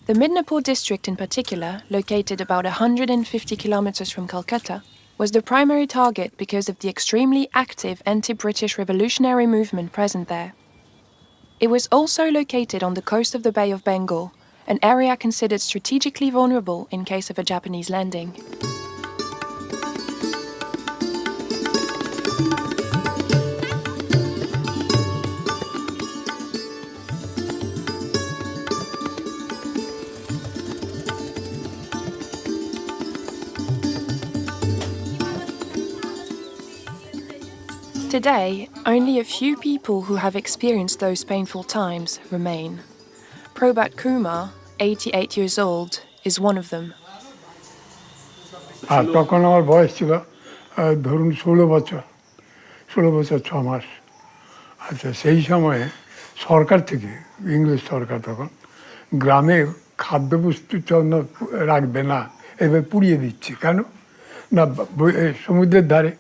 The Midnapore district in particular, located about 150 kilometers from Calcutta, was the primary target because of the extremely active anti-British revolutionary movement present there. It was also located on the coast of the Bay of Bengal, an area considered strategically vulnerable in case of a Japanese landing. Today, only a few people who have experienced those painful times remain. Prabhat Kumar, 88 years old, is one of them. তখন আমার বয়স ছিল ধরুন 16 বছর 6 মাস। আচ্ছা, সেই সময়ে সরকার থেকে, ইংরেজ সরকার তখন গ্রামে খাদ্যবস্তু রাখবে না, এবার পুড়িয়ে দিচ্ছে। কেন না, সমুদ্রের ধারে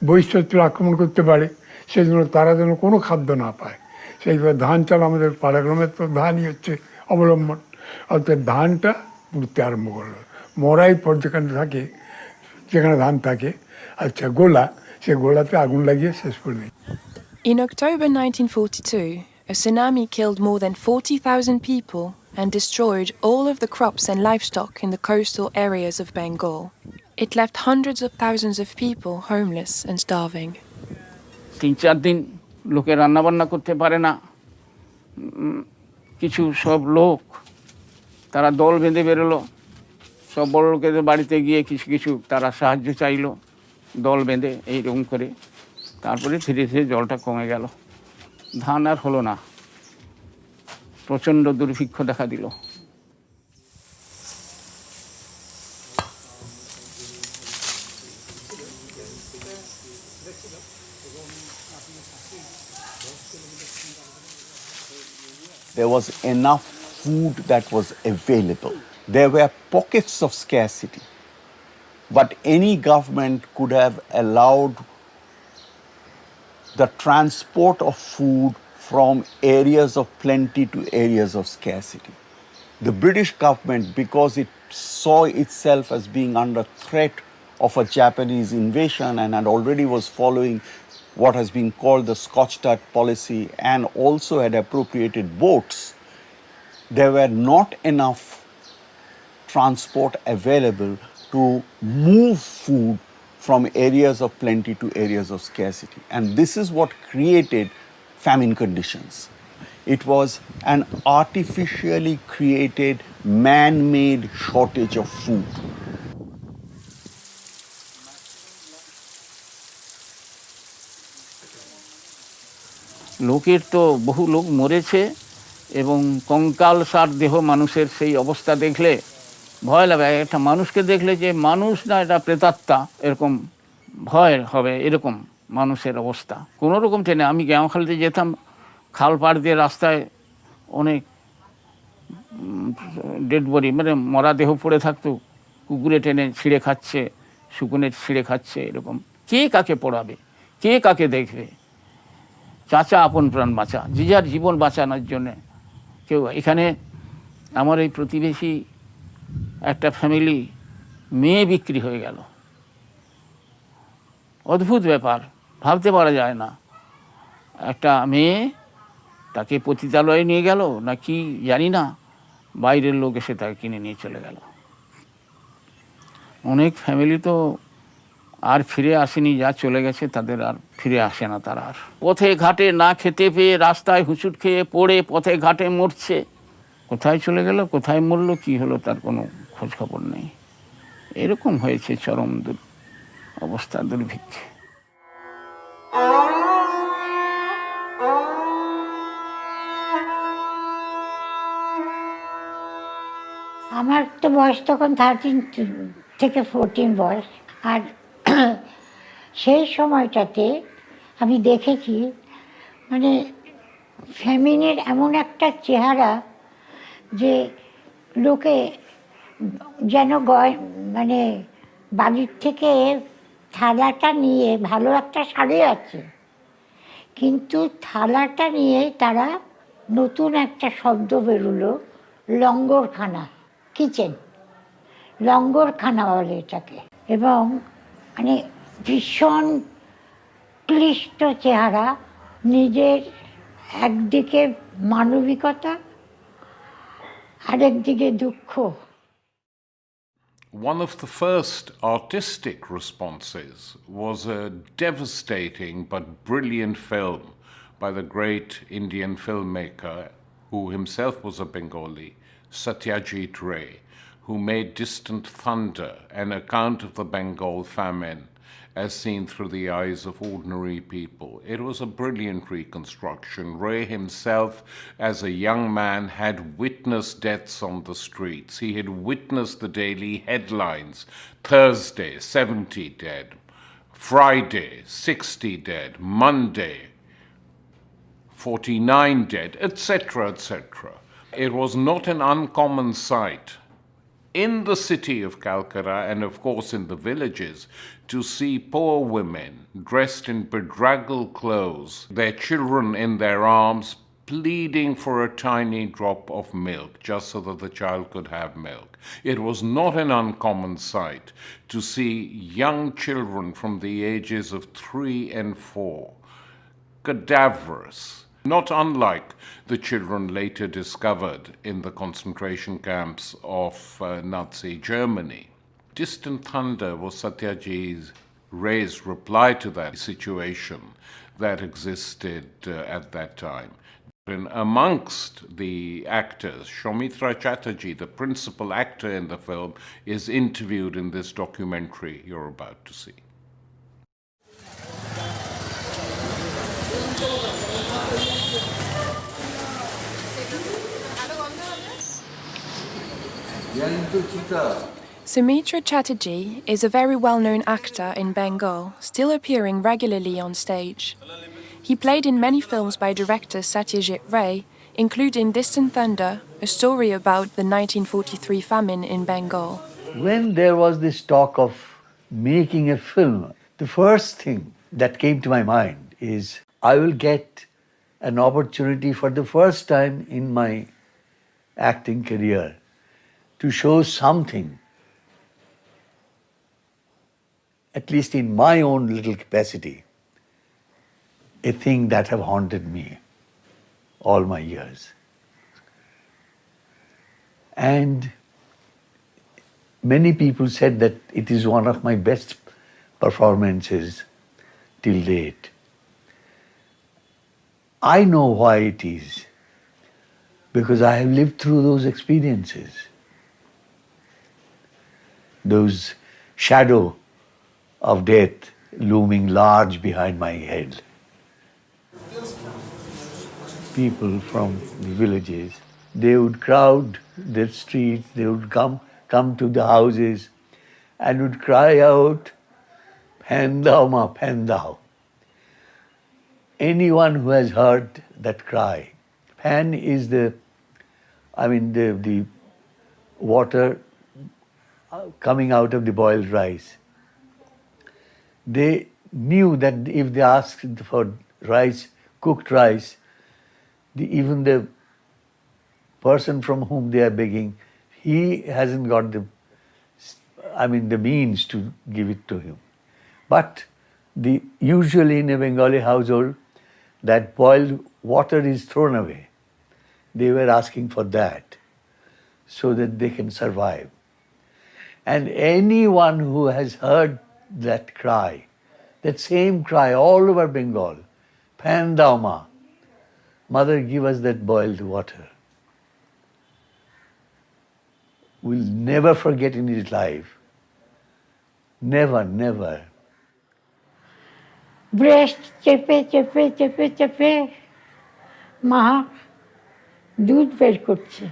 বহিঃশত্রু আক্রমণ করতে পারে, সেই জন্য তারা যেন কোনো খাদ্য না পায়। সেইভাবে ধান চাল, আমাদের পাড়াগ্রামের তো ধানই হচ্ছে অবলম্বন, অর্থাৎ ধানটা পুড়তে আরম্ভ করলো। মরাই পর যেখানে থাকে, যেখানে ধান থাকে, আচ্ছা গোলা, সে গোলাতে আগুন লাগিয়ে শেষ করে দিই। In October 1942, a tsunami killed more than 40,000 people and destroyed all of the crops and livestock in the coastal areas of Bengal. It left hundreds of thousands of people homeless and starving. 3-4 দিন লোকে রান্নাবান্না করতে পারে না। কিছু সব লোক তারা দল বেঁধে বেরোলো, সব বড় লোকেদের বাড়িতে গিয়ে কিছু কিছু তারা সাহায্য চাইলো দল বেঁধে এইরকম করে। তারপরে ধীরে ধীরে জলটা কমে গেল, ধান আর হলো না, প্রচণ্ড দুর্ভিক্ষ দেখা দিল। There was enough food that was available. There were pockets of scarcity, but any government could have allowed the transport of food from areas of plenty to areas of scarcity. The British government, because it saw itself as being under threat of a Japanese invasion and had already was following what has been called the Scotch-Dart policy and also had appropriated boats, there were not enough transport available to move food from areas of plenty to areas of scarcity. And this is what created famine conditions. It was an artificially created, man-made shortage of food. লোকের তো বহু লোক মরেছে এবং কঙ্কালসার দেহ মানুষের সেই অবস্থা দেখলে ভয় লাগে। একটা মানুষকে দেখলে যে মানুষ না, এটা প্রেতাত্মা, এরকম ভয় হবে। এরকম মানুষের অবস্থা কোনো রকম টেনে। আমি গ্যামখালিতে যেতাম, খাল পাড় দিয়ে রাস্তায় অনেক ডেড বডি, মানে মরা দেহ পড়ে থাকতো, কুকুরে টেনে ছিঁড়ে খাচ্ছে, শুকুনে ছিঁড়ে খাচ্ছে। এরকম কে কাকে পড়াবে, কে কাকে দেখবে? চাচা আপন প্রাণ বাঁচা, যে যার জীবন বাঁচানোর জন্যে কেউ। এখানে আমার এই প্রতিবেশী একটা ফ্যামিলি, মেয়ে বিক্রি হয়ে গেল। অদ্ভুত ব্যাপার, ভাবতে পারা যায় না। একটা মেয়ে, তাকে পতিতালয়ে নিয়ে গেল না কি জানি না, বাইরের লোক এসে তাকে কিনে নিয়ে চলে গেল। অনেক ফ্যামিলি তো আর ফিরে আসেনি, যা চলে গেছে তাদের আর ফিরে আসে না। তারা আর পথে ঘাটে না খেতে পেয়ে রাস্তায় হুঁচুট খেয়ে পড়ে পথে ঘাটে মরছে। কোথায় চলে গেল, কোথায় মরলো, কি হলো, তার কোনো খোঁজ খবর নেই। এরকম হয়েছে চরম অবস্থা, দুর্ভিক্ষে। আমার তো বয়স তখন 13 থেকে 14 বয়স। আর সেই সময়টাতে আমি দেখেছি মানে ফ্যামিনের এমন একটা চেহারা যে লোকে যেন মানে বাড়ির থেকে থালাটা নিয়ে, ভালো একটা শাড়ি আছে, কিন্তু থালাটা নিয়ে তারা নতুন একটা শব্দ বেরোলো, লঙ্গরখানা, কিচেন, লঙ্গরখানা বলে এটাকে। এবং মানে ভীষণ ক্লিষ্ট চেহারা, নিজের একদিকে মানবিকতা, আরেকদিকে দুঃখ। One of the first artistic responses was a devastating but brilliant film by the great Indian filmmaker, who himself was a Bengali, Satyajit Ray, who made Distant Thunder, an account of the Bengal famine as seen through the eyes of ordinary people. It was a brilliant reconstruction. Ray himself, as a young man, had witnessed deaths on the streets. He had witnessed the daily headlines: Thursday, 70 dead; Friday, 60 dead; Monday, 49 dead, etc., etc. It was not an uncommon sight in the city of Calcutta, and of course in the villages, to see poor women dressed in bedraggled clothes, their children in their arms, pleading for a tiny drop of milk just so that the child could have milk. It was not an uncommon sight to see young children from the ages of 3 and 4, cadaverous, not unlike the children later discovered in the concentration camps of Nazi Germany. Distant Thunder was Satyajit Ray's reply to that situation that existed at that time. And amongst the actors, Soumitra Chatterjee, the principal actor in the film, is interviewed in this documentary you're about to see. Sumitra Chatterjee is a very well-known actor in Bengal, still appearing regularly on stage. He played in many films by director Satyajit Ray, including Distant Thunder, a story about the 1943 famine in Bengal. When there was this talk of making a film, the first thing that came to my mind is I will get an opportunity for the first time in my acting career to show something, at least in my own little capacity, a thing that have haunted me all my years. And many people said that it is one of my best performances till date. I know why it is, because I have lived through those experiences. Those shadow of death looming large behind my head. People from the villages, they would crowd the streets, they would come to the houses and would cry out, "Pendao ma, pendao." Anyone who has heard that cry, pan is the water coming out of the boiled rice. They knew that if they asked for rice, cooked rice, even the person from whom they are begging, he hasn't got the means to give it to him. But usually in a Bengali household, that boiled water is thrown away. They were asking for that so that they can survive. And anyone who has heard that cry, that same cry all over Bengal, "Pendao ma," Mother, give us that boiled water, will never forget in his life. Never, never. Breast চেপে চেপে চেপে চেপে মা দুধ বের করছে।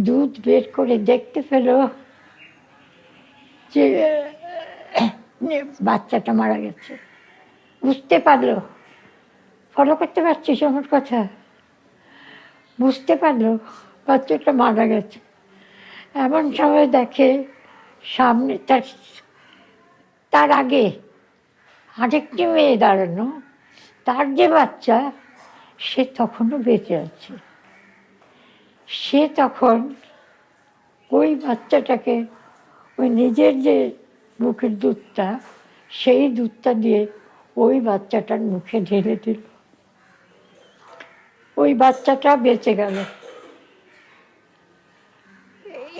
দুধ বের করে দেখতে পেল যে বাচ্চাটা মারা গেছে। বুঝতে পারলো, ফলো করতে পারছিস আমার কথা? বুঝতে পারলো বাচ্চাটা মারা গেছে। এমন সময় দেখে সামনে তার আগে আরেকটি মেয়ে দাঁড়ানো, তার যে বাচ্চা সে তখনও বেঁচে আছে। সে তখন ওই বাচ্চাটাকে ওই নিজের যে বুকের দুধটা সেই দুধটা দিয়ে ওই বাচ্চাটার মুখে ঢেলে দিল। ওই বাচ্চাটা বেঁচে গেল।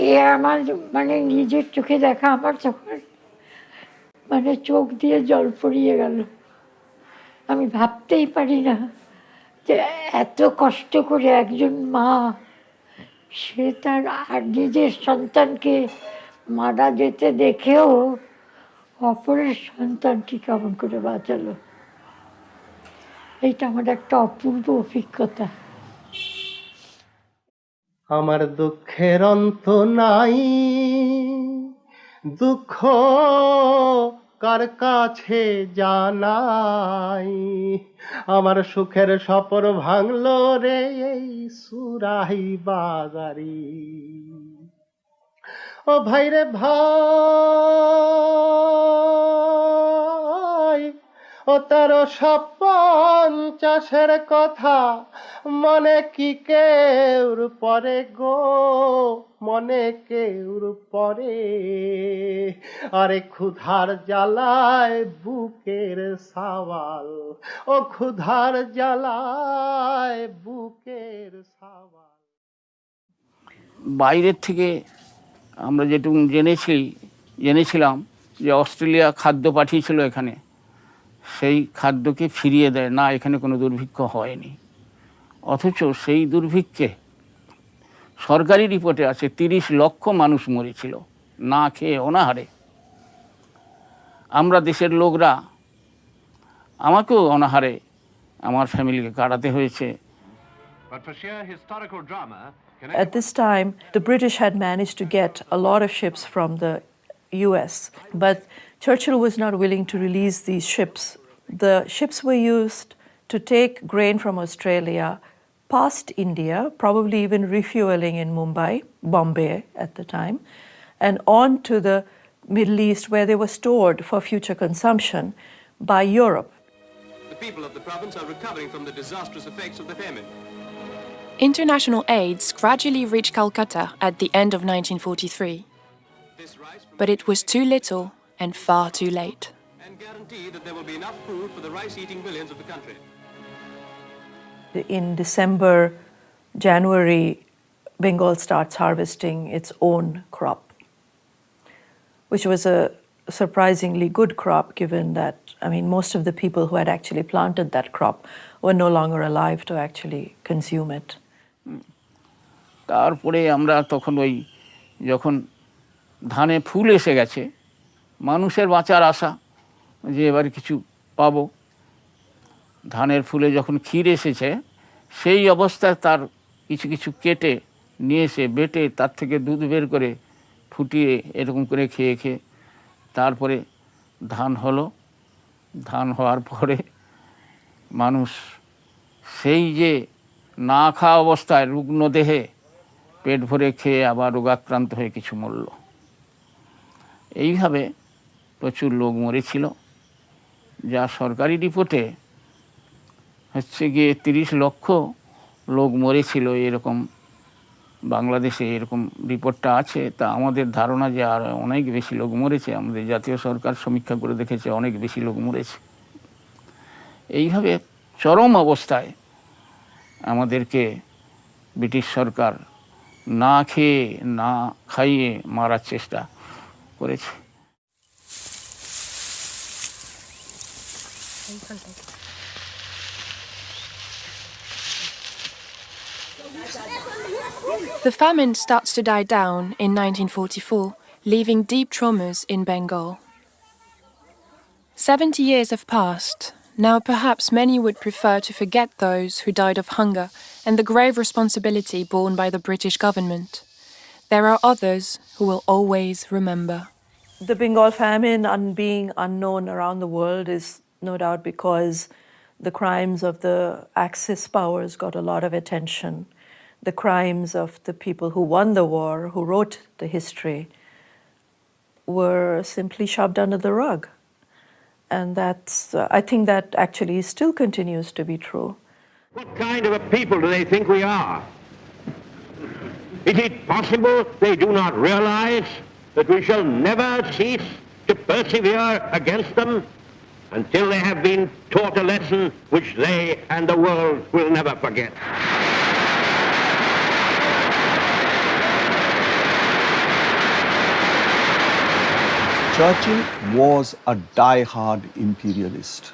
এ আমার মানে নিজের চোখে দেখা, আমার তখন মানে চোখ দিয়ে জল পড়িয়ে গেল। আমি ভাবতেই পারি না যে এত কষ্ট করে একজন মা, সে তার আর নিজের সন্তানকে মারা যেতে দেখেও অপরের সন্তানকে কেমন করে বাঁচালো। এইটা আমার একটা অপূর্ব অভিজ্ঞতা। আমার দুঃখের অন্ত নাই, দুঃখ কার কাছে জানাই, আমার সুখের সপর ভাঙলো রে এই সুরাই বাজারি। ও ভাই রে ভাই, ও 1350 কথা মনে কি কেউর পরে গো, মনে কেউর পরে। আরে ক্ষুধার জ্বালায় বুকের সাওয়াল, ও ক্ষুধার জ্বালায় বুকের সাওয়াল। বাইরের থেকে আমরা যেটুকু জেনেছিলাম যে অস্ট্রেলিয়া খাদ্য পাঠিয়েছিল এখানে, সেই খাদ্যকে ফিরিয়ে দেয় না, এখানে কোনো দুর্ভিক্ষ হয়নি। অথচ সেই দুর্ভিক্ষে সরকারি রিপোর্টে আছে 30 লক্ষ মানুষ মরেছিল না খেয়ে অনাহারে। আমরা দেশের লোকরা, আমাকেও অনাহারে আমার ফ্যামিলিকে কাটাতে হয়েছে। At this time, the British had managed to get a lot of ships from the US, but Churchill was not willing to release these ships. The ships were used to take grain from Australia past India, probably even refueling in Bombay at the time, and on to the Middle East, where they were stored for future consumption by Europe. The people of the province are recovering from the disastrous effects of the famine. International aids gradually reached Calcutta at the end of 1943. But it was too little and far too late. And guarantee that there will be enough food for the rice-eating millions of the country. In December, January, Bengal starts harvesting its own crop, which was a surprisingly good crop, given that, I mean, most of the people who had actually planted that crop were no longer alive to actually consume it. তারপরে আমরা তখন ওই যখন ধানে ফুল এসে গেছে, মানুষের বাঁচার আশা যে এবার কিছু পাবো, ধানের ফুলে যখন ক্ষীর এসেছে, সেই অবস্থায় তার কিছু কিছু কেটে নিয়ে এসে বেটে তার থেকে দুধ বের করে ফুটিয়ে এরকম করে খেয়ে খেয়ে তারপরে ধান হলো। ধান হওয়ার পরে মানুষ সেই যে না খাওয়া অবস্থায় রুগ্ন দেহে পেট ভরে খেয়ে আবার রোগাক্রান্ত হয়ে কিছু মরল। এইভাবে প্রচুর লোক মরেছিল, যা সরকারি রিপোর্টে হচ্ছে গিয়ে 30 লক্ষ লোক মরেছিল এরকম বাংলাদেশে এরকম রিপোর্টটা আছে। তা আমাদের ধারণা যে আর অনেক বেশি লোক মরেছে, আমাদের জাতীয় সরকার সমীক্ষা করে দেখেছে অনেক বেশি লোক মরেছে। এইভাবে চরম অবস্থায় আমাদেরকে ব্রিটিশ সরকার না খেয়ে না খাইয়ে মারার চেষ্টা করেছে। The famine starts to die down in 1944, leaving deep traumas in Bengal. 70 years have passed. Now perhaps many would prefer to forget those who died of hunger and the grave responsibility borne by the British government. There are others who will always remember. The Bengal famine being unknown around the world is no doubt because the crimes of the Axis powers got a lot of attention. The crimes of the people who won the war, who wrote the history, were simply shoved under the rug. And that's, I think that actually still continues to be true. What kind of a people do they think we are? Is it possible they do not realize that we shall never cease to persevere against them until they have been taught a lesson which they and the world will never forget? Churchill was a die-hard imperialist.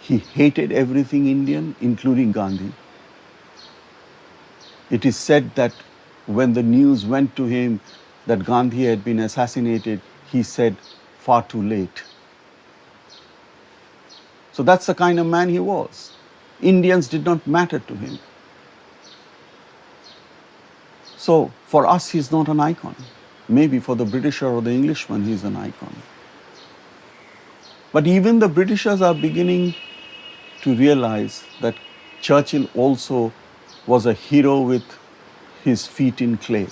He hated everything Indian, including Gandhi. It is said that when the news went to him that Gandhi had been assassinated, he said, far too late. So that's the kind of man he was. Indians did not matter to him. So for us, he's not an icon. Maybe for the Britisher or the Englishman, he's an icon. But even the Britishers are beginning to realize that Churchill also was a hero with his feet in clay.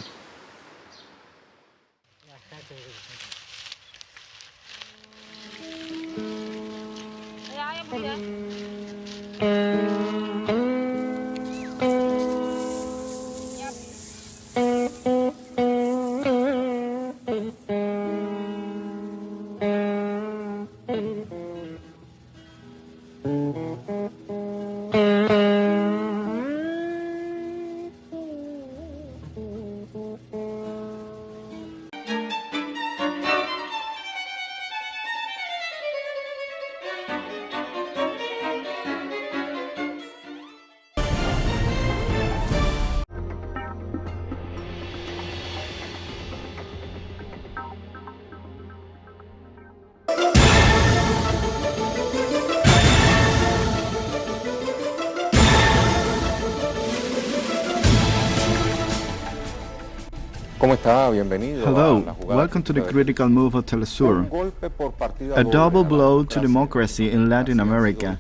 Hello, welcome to the critical move of TeleSUR. A double blow to democracy in Latin America.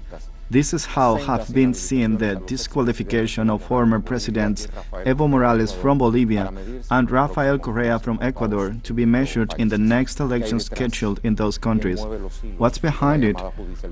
This is how have been seen the disqualification of former presidents Evo Morales from Bolivia and Rafael Correa from Ecuador to be measured in the next elections scheduled in those countries. What's behind it?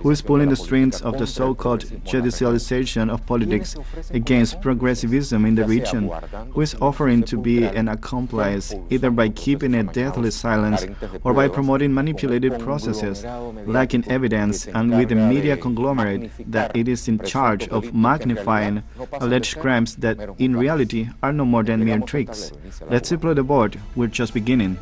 Who is pulling the strings of the so-called judicialization of politics against progressivism in the region? Who is offering to be an accomplice either by keeping a deathly silence or by promoting manipulated processes, lacking evidence and with a media conglomerate that it is in charge of magnifying alleged crimes that in reality are no more than mere tricks? Let's deploy the board, we're just beginning.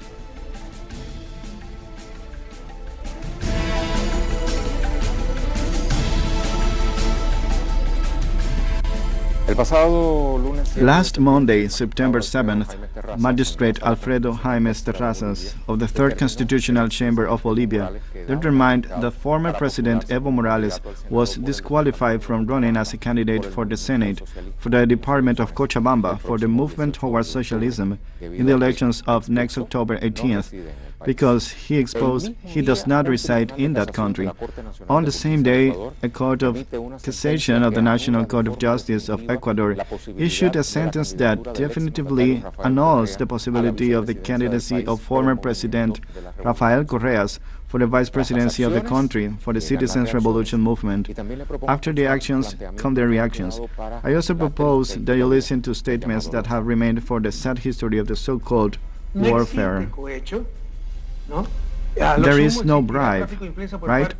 Last Monday, September 7th, Magistrate Alfredo Jaimes Terrazas of the 3rd Constitutional Chamber of Bolivia determined that former President Evo Morales was disqualified from running as a candidate for the Senate for the Department of Cochabamba for the Movement Towards Socialism in the elections of next October 18th, because he exposed he does not reside in that country. On the same day, a court of cassation of the National Court of Justice of Ecuador issued a sentence that definitively annuls the possibility of the candidacy of former President Rafael Correa for the vice presidency of the country for the Citizens' Revolution movement. After the actions come the reactions. I also propose that you listen to statements that have remained for the sad history of the so-called warfare. There is no bribe, right?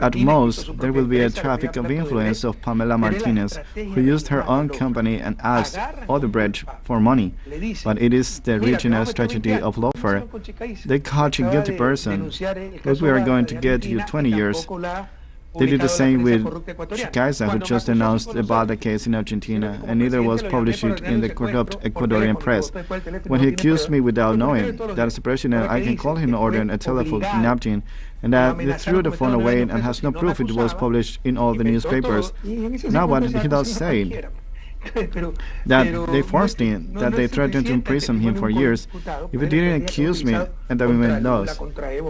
At most, there will be a traffic of influence of Pamela Martinez, who used her own company and asked Odebrecht for money. But it is the regional strategy of lawfare. They catch a guilty person, but we are going to get you 20 years. They did the same with Chicaiza, who just announced the Balda case in Argentina, and neither was published in the corrupt Ecuadorian press. When he accused me without knowing that as a president I can call him and order a telephone kidnapping, and that they threw the phone away and has no proof it was published in all the newspapers. Now what he does say? That they forced him, that they threatened to imprison him for years. If he didn't accuse me, and the women does.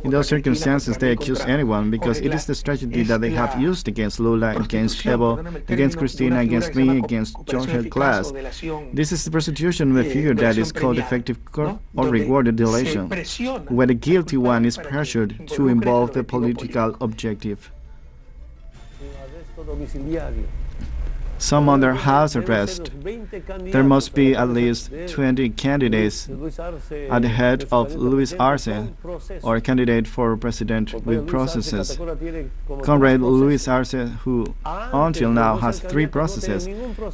In those circumstances, they accuse anyone because it is the strategy that they have used against Lula, against Evo, against Cristina, against me, against George Class. This is the prostitution of a figure that is called effective or rewarded delation, where the guilty one is pressured to involve the political objective. some under house arrest. There must be at least 20 candidates at the head of Luis Arce, or candidate for president with processes. Comrade Luis Arce, who until now has 3 processes.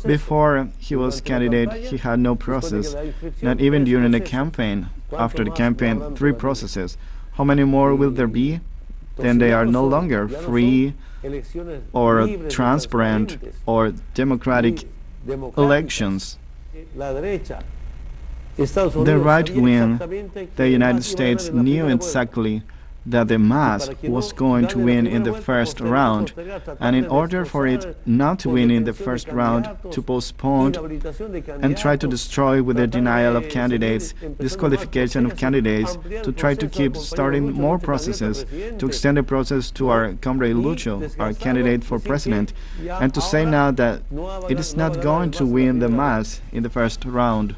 Before he was candidate, he had no process, not even during the campaign. After the campaign, 3 processes. How many more will there be? Then they are no longer free or transparent or democratic elections. The right wing, the United States, knew exactly that the mass was going to win in the first round, and in order for it not to win in the first round, to postpone and try to destroy with the denial of candidates, disqualification of candidates, to try to keep starting more processes, to extend the process to our comrade Lucho, our candidate for president, and to say now that it is not going to win the mass in the first round.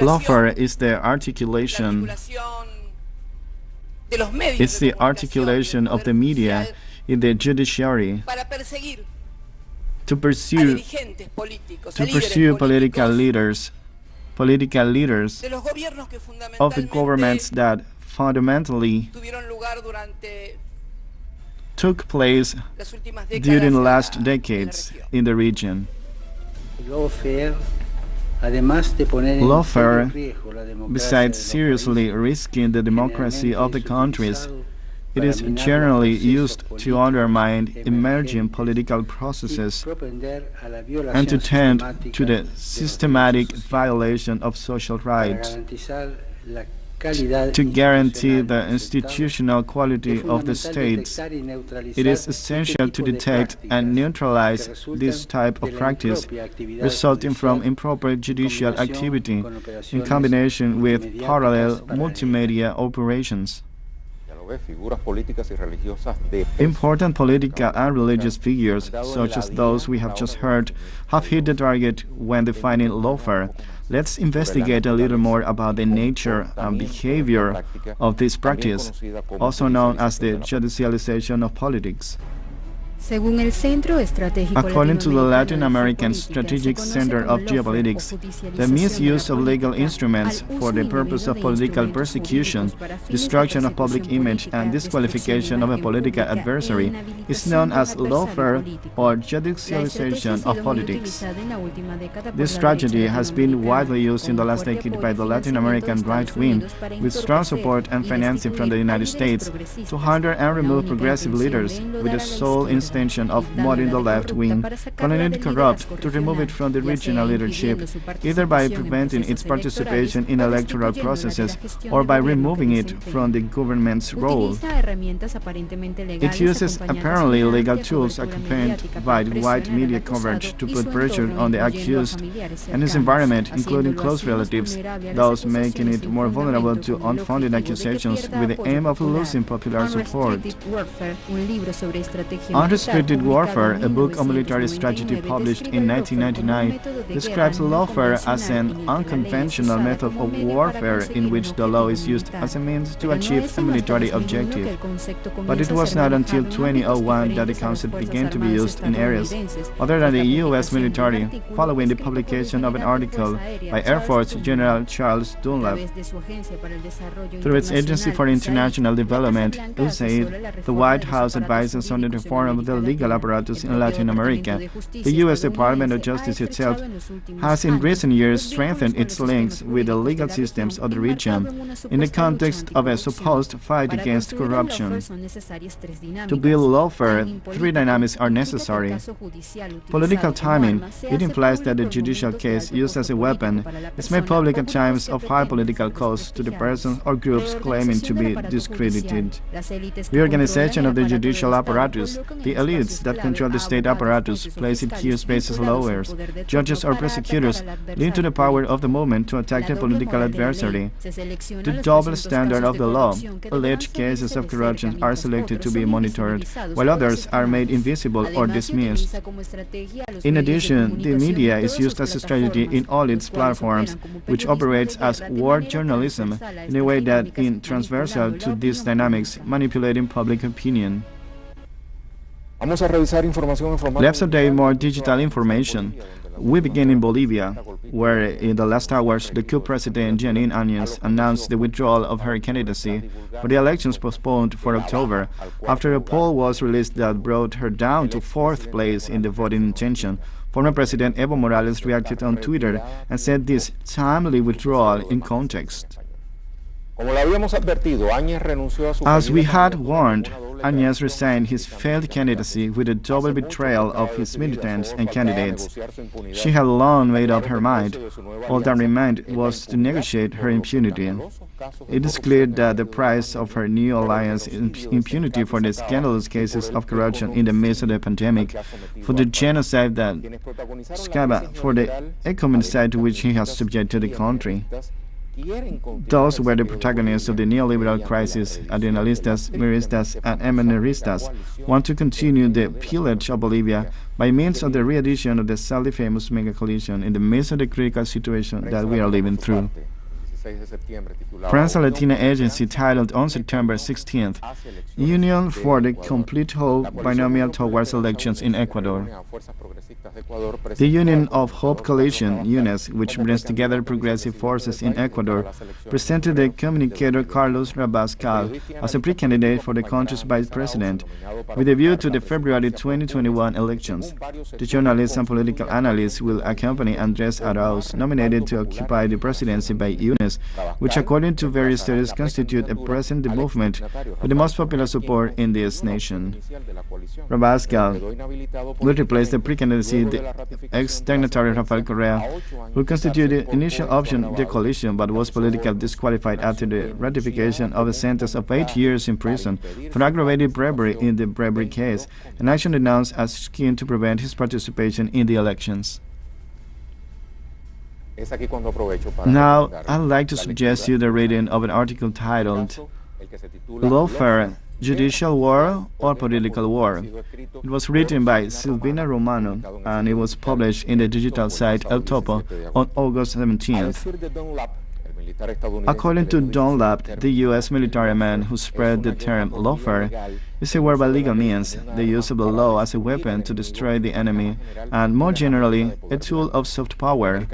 Lawfare is the articulation. It's the articulation of the media in the judiciary to pursue political leaders of the governments that fundamentally took place during the last decades in the region. Lawfare, besides seriously risking the democracy of the countries, it is generally used to undermine emerging political processes and to tend to the systematic violation of social rights. To guarantee the institutional quality of the states, it is essential to detect and neutralize this type of practice resulting from improper judicial activity in combination with parallel multimedia operations. Important political and religious figures, such as those we have just heard, have hit the target when defining lawfare. Let's investigate a little more about the nature and behavior of this practice, also known as the judicialization of politics. According to the Latin American Strategic Center of Geopolitics, the misuse of legal instruments for the purpose of political persecution, destruction of public image, and disqualification of a political adversary is known as lawfare or judicialization of politics. This strategy has been widely used in the last decade by the Latin American right wing, with strong support and financing from the United States, to hinder and remove progressive leaders with the sole intention of modding the left wing, calling it corrupt, to remove it from the regional leadership, either by preventing its participation in electoral processes or by removing it from the government's role. It uses apparently legal tools accompanied by white media coverage to put pressure on the accused and his environment, including close relatives, thus making it more vulnerable to unfounded accusations with the aim of losing popular support. Unrestricted Warfare, a book on military strategy published in 1999, describes lawfare as an unconventional method of warfare in which the law is used as a means to achieve a military objective. But it was not until 2001 that the concept began to be used in areas other than the U.S. military, following the publication of an article by Air Force General Charles Dunlap. Through its Agency for International Development, USAID, the White House advises on the reform of the legal apparatus in Latin America. The U.S. Department of Justice itself has in recent years strengthened its links with the legal systems of the region in the context of a supposed fight against corruption. To build lawfare, 3 dynamics are necessary. Political timing. It implies that the judicial case used as a weapon is made public at times of high political cost to the persons or groups claiming to be discredited. The organization of the judicial apparatus, the elites that control the state apparatus, place in key spaces lawyers, judges or prosecutors, lead to the power of the movement to attack the political adversary. The double standard of the law. Alleged cases of corruption are selected to be monitored, while others are made invisible or dismissed. In addition, the media is used as a strategy in all its platforms, which operates as war journalism in a way that is transversal to these dynamics, manipulating public opinion. Let's update more digital information. We begin in Bolivia, where in the last hours the coup president Janine Áñez announced the withdrawal of her candidacy for the elections postponed for October after a poll was released that brought her down to 4th place in the voting intention. Former President Evo Morales reacted on Twitter and said this timely withdrawal in context. As we had warned, Áñez resigned his failed candidacy with a double betrayal of his militants and candidates. She had long made up her mind. All that remained was to negotiate her impunity. It is clear that the price of her new alliance is impunity for the scandalous cases of corruption in the midst of the pandemic, for the genocide that for the ecomicide to which he has subjected the country. Those were the protagonists of the neoliberal crisis. Arenalistas, Miristas, and Emeneristas want to continue the pillage of Bolivia by means of the re-edition of the sadly famous mega coalition in the midst of the critical situation that we are living through. Prensa Latina agency titled on September 16th, Union for the Complete Hope Binomial Towards Elections in Ecuador. The Union of Hope Coalition, UNES, which brings together progressive forces in Ecuador, presented the communicator Carlos Rabascal as a pre-candidate for the country's vice president, with a view to the February 2021 elections. The journalist and political analyst will accompany Andrés Arauz, nominated to occupy the presidency by UNES, which according to various studies constitute at present the movement with the most popular support in this nation. Rabascal will replace the pre-candidacy the ex-dignitary Rafael Correa, who constituted the initial option of the coalition but was politically disqualified after the ratification of a sentence of 8 years in prison for aggravated bribery in the bribery case, an action denounced as scheme to prevent his participation in the elections. Now, I'd like to suggest you the reading of an article titled Lawfare, Judicial War or Political War. It was written by Silvina Romano and it was published in the digital site El Topo on August 17th. According to Dunlap, the U.S. military man who spread the term lawfare is a word by legal means, the use of the law as a weapon to destroy the enemy, and more generally, a tool of soft power.